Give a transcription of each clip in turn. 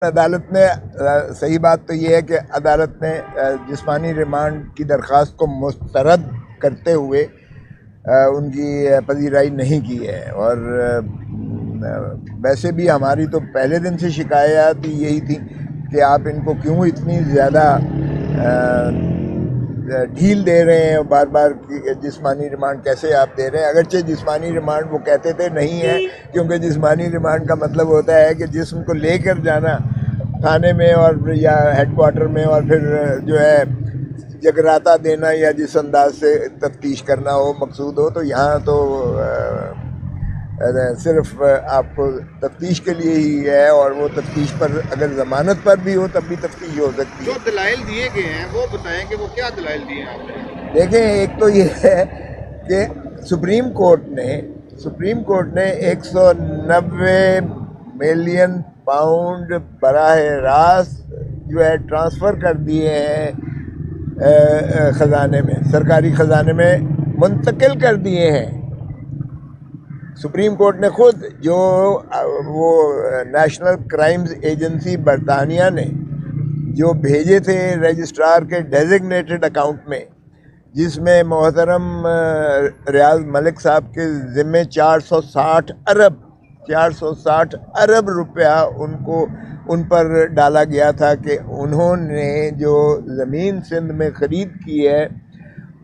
عدالت نے صحیح بات تو یہ ہے کہ عدالت نے جسمانی ریمانڈ کی درخواست کو مسترد کرتے ہوئے ان کی پذیرائی نہیں کی ہے، اور ویسے بھی ہماری تو پہلے دن سے شکایات یہی تھی کہ آپ ان کو کیوں اتنی زیادہ ڈھیل دے رہے ہیں، بار بار جسمانی ریمانڈ کیسے آپ دے رہے ہیں؟ اگرچہ جسمانی ریمانڈ وہ کہتے تھے نہیں ہے، کیونکہ جسمانی ریمانڈ کا مطلب ہوتا ہے کہ جسم کو لے کر جانا تھانے میں اور یا ہیڈ کوارٹر میں، اور پھر جو ہے جگراتا دینا یا جس انداز سے تفتیش کرنا ہو مقصود ہو، تو یہاں تو صرف آپ کو تفتیش کے لیے ہی ہے، اور وہ تفتیش پر اگر ضمانت پر بھی ہو تب بھی تفتیش ہو سکتی ہے۔ جو دلائل دیے گئے ہیں وہ بتائیں کہ وہ کیا دلائل دیے ہیں آپ نے؟ دیکھیں، ایک تو یہ ہے کہ سپریم کورٹ نے 190 ملین پاؤنڈ براہ راست جو ہے ٹرانسفر کر دیے ہیں خزانے میں، سرکاری خزانے میں منتقل کر دیے ہیں۔ سپریم کورٹ نے خود، جو وہ نیشنل کرائمز ایجنسی برطانیہ نے جو بھیجے تھے رجسٹرار کے ڈیزگنیٹڈ اکاؤنٹ میں، جس میں محترم ریاض ملک صاحب کے ذمے 460 ارب روپیہ ان پر ڈالا گیا تھا کہ انہوں نے جو زمین سندھ میں خرید کی ہے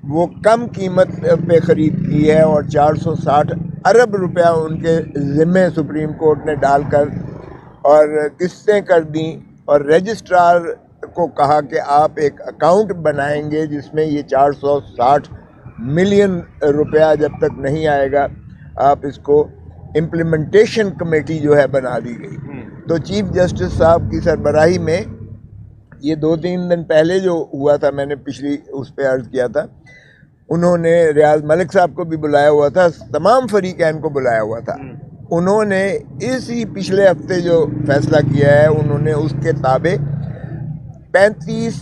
وہ کم قیمت پہ خرید کی ہے، اور 460 ارب روپیہ ان کے ذمے سپریم کورٹ نے ڈال کر اور قسطیں کر دیں، اور رجسٹرار کو کہا کہ آپ ایک اکاؤنٹ بنائیں گے جس میں یہ 460 ملین روپیہ جب تک نہیں آئے گا آپ اس کو امپلیمنٹیشن کمیٹی جو ہے بنا دی گئی۔ تو چیف جسٹس صاحب کی سربراہی میں یہ 2-3 دن پہلے جو ہوا تھا، میں نے پچھلی اس پہ عرض کیا تھا، انہوں نے ریاض ملک صاحب کو بھی بلایا ہوا تھا، تمام فریقین کو بلایا ہوا تھا۔ انہوں نے اسی پچھلے ہفتے جو فیصلہ کیا ہے، انہوں نے اس کے تابع 35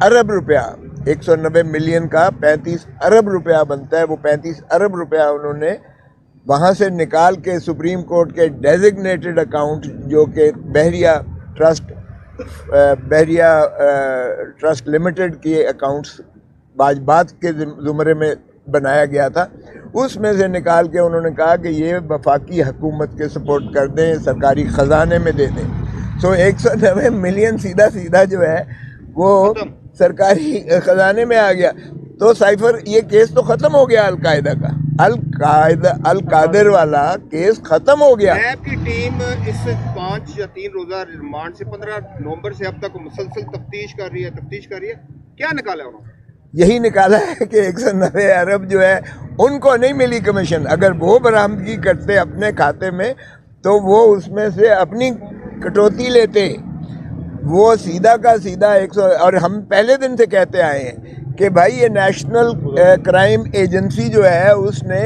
ارب روپیہ، 190 ملین کا 35 ارب روپیہ بنتا ہے، وہ 35 ارب روپیہ انہوں نے وہاں سے نکال کے سپریم کورٹ کے ڈیزگنیٹڈ اکاؤنٹ جو کہ بحریہ ٹرسٹ لمیٹڈ کے اکاؤنٹس واجبات کے زمرے میں بنایا گیا تھا، اس میں سے نکال کے انہوں نے کہا کہ یہ وفاقی حکومت کے سپورٹ کر دیں، سرکاری خزانے میں دے دیں۔ 190 ملین سیدھا جو ہے وہ سرکاری خزانے میں آ گیا۔ تو سائفر، یہ کیس تو ختم ہو گیا القاعدہ کا، القادر والا کیس ختم ہو گیا۔ نیب کی ٹیم اس 5 یا 3 روزہ ریمانڈ سے 15 نومبر سے اب تک مسلسل تفتیش کر رہی ہے۔ کیا نکالا انہوں نے؟ یہی نکالا ہے کہ 190 ارب جو ہے ان کو نہیں ملی کمیشن۔ اگر وہ برآمدگی کرتے اپنے کھاتے میں تو وہ اس میں سے اپنی کٹوتی لیتے، وہ سیدھا کا سیدھا 100۔ اور ہم پہلے دن سے کہتے آئے ہیں کہ بھائی یہ نیشنل کرائم ایجنسی جو ہے اس نے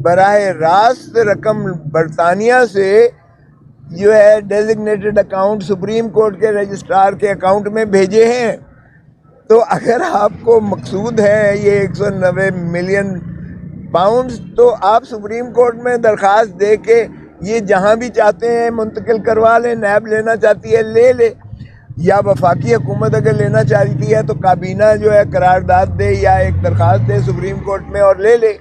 براہ راست رقم برطانیہ سے جو ہے ڈیزگنیٹڈ اکاؤنٹ سپریم کورٹ کے رجسٹرار کے اکاؤنٹ میں بھیجے ہیں۔ تو اگر آپ کو مقصود ہے یہ 190 ملین پاؤنڈز، تو آپ سپریم کورٹ میں درخواست دے کے یہ جہاں بھی چاہتے ہیں منتقل کروا لیں۔ نیب لینا چاہتی ہے لے لے، یا وفاقی حکومت اگر لینا چاہتی ہے تو کابینہ جو ہے قرارداد دے یا ایک درخواست دے سپریم کورٹ میں اور لے لے۔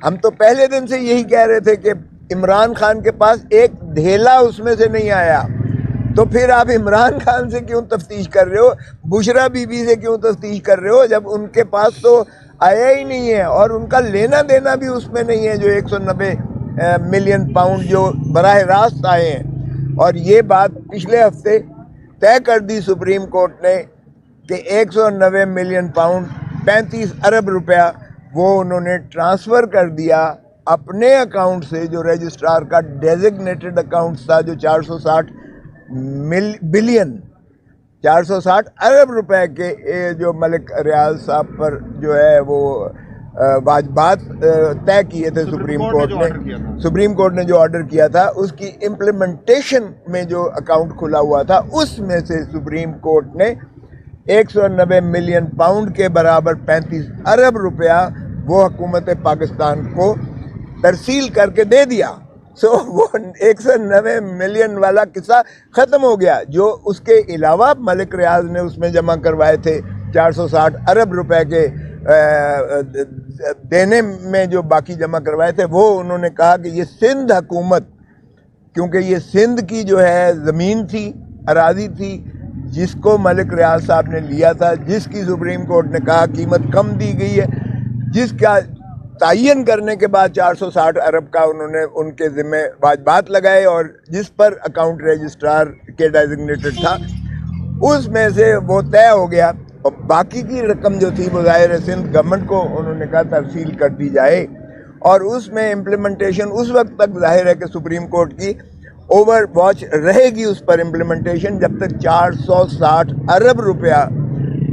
ہم تو پہلے دن سے یہی کہہ رہے تھے کہ عمران خان کے پاس ایک دھیلا اس میں سے نہیں آیا، تو پھر آپ عمران خان سے کیوں تفتیش کر رہے ہو، بشرا بی بی سے کیوں تفتیش کر رہے ہو، جب ان کے پاس تو آیا ہی نہیں ہے، اور ان کا لینا دینا بھی اس میں نہیں ہے جو 190 ملین پاؤنڈ جو براہ راست آئے ہیں۔ اور یہ بات پچھلے ہفتے طے کر دی سپریم کورٹ نے کہ 190 ملین پاؤنڈ 35 ارب روپیہ وہ انہوں نے ٹرانسفر کر دیا اپنے اکاؤنٹ سے، جو رجسٹرار کا ڈیزگنیٹڈ اکاؤنٹ تھا، جو 460 ارب روپے کے جو ملک ریاض صاحب پر جو ہے وہ واجبات طے کیے تھے سپریم کورٹ نے جو آرڈر کیا تھا، اس کی امپلیمنٹیشن میں جو اکاؤنٹ کھلا ہوا تھا اس میں سے سپریم کورٹ نے 190 ملین پاؤنڈ کے برابر 35 ارب روپیہ وہ حکومت پاکستان کو ترسیل کر کے دے دیا۔ سو وہ 190 ملین والا قصہ ختم ہو گیا. جو اس کے علاوہ ملک ریاض نے اس میں جمع کروائے تھے 460 ارب روپے کے دینے میں جو باقی جمع کروائے تھے، وہ انہوں نے کہا کہ یہ سندھ حکومت، کیونکہ یہ سندھ کی جو ہے زمین تھی، اراضی تھی، جس کو ملک ریاض صاحب نے لیا تھا، جس کی سپریم کورٹ نے کہا قیمت کم دی گئی ہے، جس کا تعین کرنے کے بعد 460 ارب کا انہوں نے ان کے ذمہ واجبات لگائے، اور جس پر اکاؤنٹ رجسٹرار کے ڈیزگنیٹڈ تھا، اس میں سے وہ طے ہو گیا. اور باقی کی رقم جو تھی وہ ظاہر ہے سندھ گورنمنٹ کو انہوں نے کہا ترسیل کر دی جائے، اور اس میں امپلیمنٹیشن اس وقت تک ظاہر ہے کہ سپریم کورٹ کی اوور واچ رہے گی اس پر امپلیمنٹیشن، جب تک 460 ارب روپیہ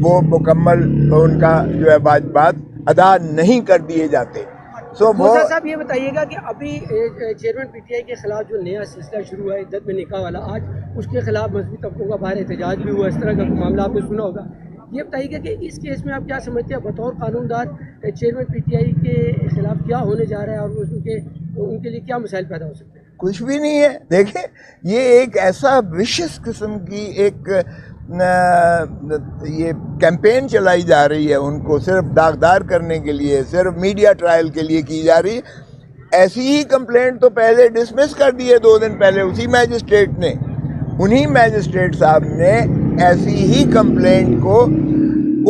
وہ مکمل ان کا جو ہے واجبات ادا نہیں کر دیے جاتے. سو وہ صاحب یہ بتائیے گا کہ ابھی چیئرمین پی ٹی آئی کے خلاف جو نیا سلسلہ شروع ہوا ہے عدت میں نکاح والا، آج اس کے خلاف مذہبی طبقوں کا باہر احتجاج بھی ہوا، اس طرح کا معاملہ آپ نے سنا ہوگا. یہ بتائیے گا کہ اس کیس میں آپ کیا سمجھتے ہیں بطور قانون دار چیئرمین پی ٹی آئی کے خلاف کیا ہونے جا رہا ہے، اور ان کے لیے کیا مسائل پیدا ہو سکتے ہیں؟ کچھ بھی نہیں ہے. دیکھیں یہ ایک ایسا وشس قسم کی ایک یہ کیمپین چلائی جا رہی ہے، ان کو صرف داغدار کرنے کے لیے، صرف میڈیا ٹرائل کے لیے کی جا رہی ہے. ایسی ہی کمپلینٹ تو پہلے ڈسمس کر دی ہے 2 دن پہلے اسی میجسٹریٹ نے. انہی میجسٹریٹ صاحب نے ایسی ہی کمپلینٹ کو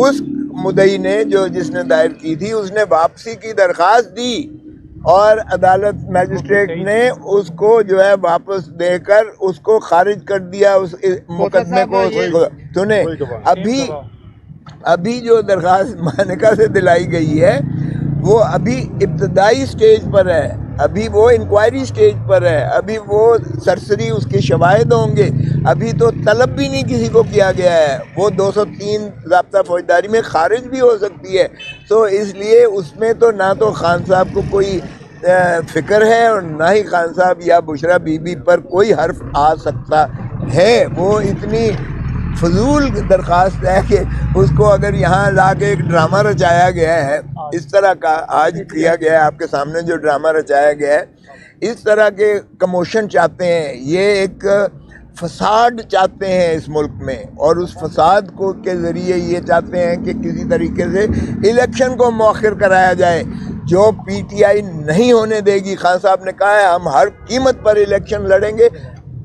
اس مدعی نے جس نے دائر کی تھی، اس نے واپسی کی درخواست دی، اور عدالت میجسٹریٹ نے اس کو جو ہے واپس دے کر اس کو خارج کر دیا اس مقدمے کو. سنیں، ابھی جو درخواست مانیکا سے دلائی گئی ہے وہ ابھی ابتدائی سٹیج پر ہے، ابھی وہ انکوائری سٹیج پر ہے، ابھی وہ سرسری اس کے شواہد ہوں گے، ابھی تو طلب بھی نہیں کسی کو کیا گیا ہے. وہ 203 ضابطہ فوجداری میں خارج بھی ہو سکتی ہے. تو اس لیے اس میں تو نہ تو خان صاحب کو کوئی فکر ہے، اور نہ ہی خان صاحب یا بشرا بی بی پر کوئی حرف آ سکتا ہے. وہ اتنی فضول درخواست ہے کہ اس کو اگر یہاں لا کے ایک ڈرامہ رچایا گیا ہے، اس طرح کا آج کیا گیا ہے آپ کے سامنے جو ڈرامہ رچایا گیا ہے، اس طرح کے کموشن چاہتے ہیں، یہ ایک فساد چاہتے ہیں اس ملک میں، اور اس فساد کو کے ذریعے یہ چاہتے ہیں کہ کسی طریقے سے الیکشن کو مؤخر کرایا جائے، جو پی ٹی آئی نہیں ہونے دے گی. خان صاحب نے کہا ہے ہم ہر قیمت پر الیکشن لڑیں گے،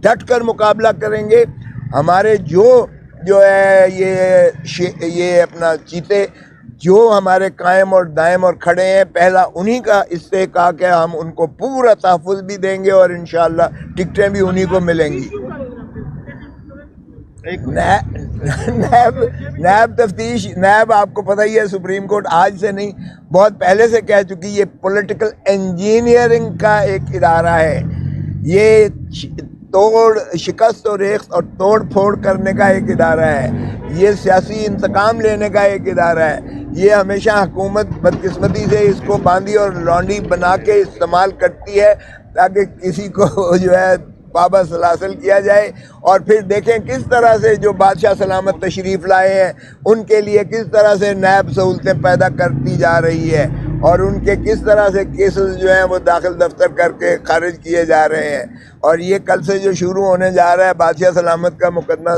ڈٹ کر مقابلہ کریں گے. ہمارے جو ہے یہ اپنا چیتے جو ہمارے قائم اور دائم اور کھڑے ہیں، پہلا انہی کا استحقاق ہے، ہم ان کو پورا تحفظ بھی دیں گے، اور انشاءاللہ ٹکٹیں بھی انہی کو ملیں گی. نیب تفتیش، نیب آپ کو پتہ ہی ہے سپریم کورٹ آج سے نہیں بہت پہلے سے کہہ چکی، یہ پولیٹیکل انجینئرنگ کا ایک ادارہ ہے. یہ شکست و ریخت اور توڑ پھوڑ کرنے کا ایک ادارہ ہے. یہ سیاسی انتقام لینے کا ایک ادارہ ہے. یہ ہمیشہ حکومت بدقسمتی سے اس کو باندھی اور لانڈی بنا کے استعمال کرتی ہے تاکہ کسی کو جو ہے پابا سلاسل کیا جائے. اور پھر دیکھیں کس طرح سے جو بادشاہ سلامت تشریف لائے ہیں ان کے لیے کس طرح سے نیب سہولتیں پیدا کرتی جا رہی ہے، اور ان کے کس طرح سے کیسز جو ہیں وہ داخل دفتر کر کے خارج کیے جا رہے ہیں. اور یہ کل سے جو شروع ہونے جا رہا ہے بادشاہ سلامت کا مقدمہ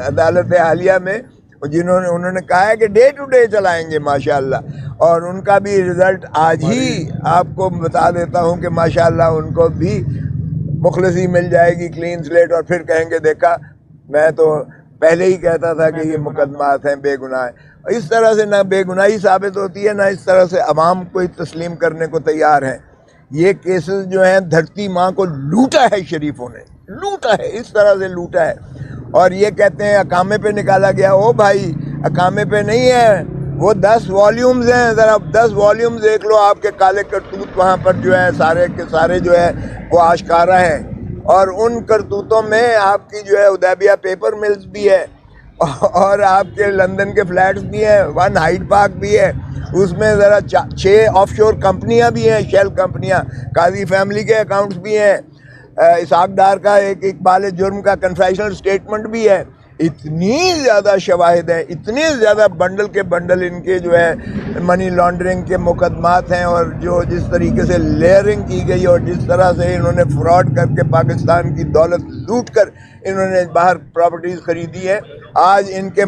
عدالت عالیہ میں، انہوں نے کہا ہے کہ ڈے ٹو ڈے چلائیں گے ماشاءاللہ، اور ان کا بھی رزلٹ آج ہی آپ کو بتا دیتا ہوں کہ ماشاءاللہ ان کو بھی مخلصی مل جائے گی، کلین سلیٹ، اور پھر کہیں گے دیکھا میں تو پہلے ہی کہتا تھا کہ یہ مقدمات ہیں بے گناہ. اس طرح سے نہ بے گناہی ثابت ہوتی ہے، نہ اس طرح سے عوام کو تسلیم کرنے کو تیار ہیں. یہ کیسز جو ہیں دھرتی ماں کو لوٹا ہے، شریفوں نے لوٹا ہے، اس طرح سے لوٹا ہے. اور یہ کہتے ہیں اقامے پہ نکالا گیا. او بھائی اقامے پہ نہیں ہے، وہ 10 والیومز ہیں. ذرا 10 والیومز دیکھ لو، آپ کے کالے کرتوت وہاں پر جو ہے سارے کے سارے جو ہے وہ آشکارا ہیں. اور ان کرتوتوں میں آپ کی جو ہے حدیبیہ پیپر ملز بھی ہے، اور آپ کے لندن کے فلیٹس بھی ہیں، 1 ہائیڈ پارک بھی ہے. اس میں ذرا 6 آف شور کمپنیاں بھی ہیں، شیل کمپنیاں. قاضی فیملی کے اکاؤنٹس بھی ہیں. اسحاق ڈار کا ایک اقبال جرم کا کنفیشنل سٹیٹمنٹ بھی ہے. اتنی زیادہ شواہد ہیں، اتنے زیادہ بنڈل کے بنڈل ان کے جو ہے منی لانڈرنگ کے مقدمات ہیں، اور جو جس طریقے سے لیئرنگ کی گئی اور جس طرح سے انہوں نے فراڈ کر کے پاکستان کی دولت لوٹ کر انہوں نے باہر پراپرٹیز خریدی ہے. آج ان کے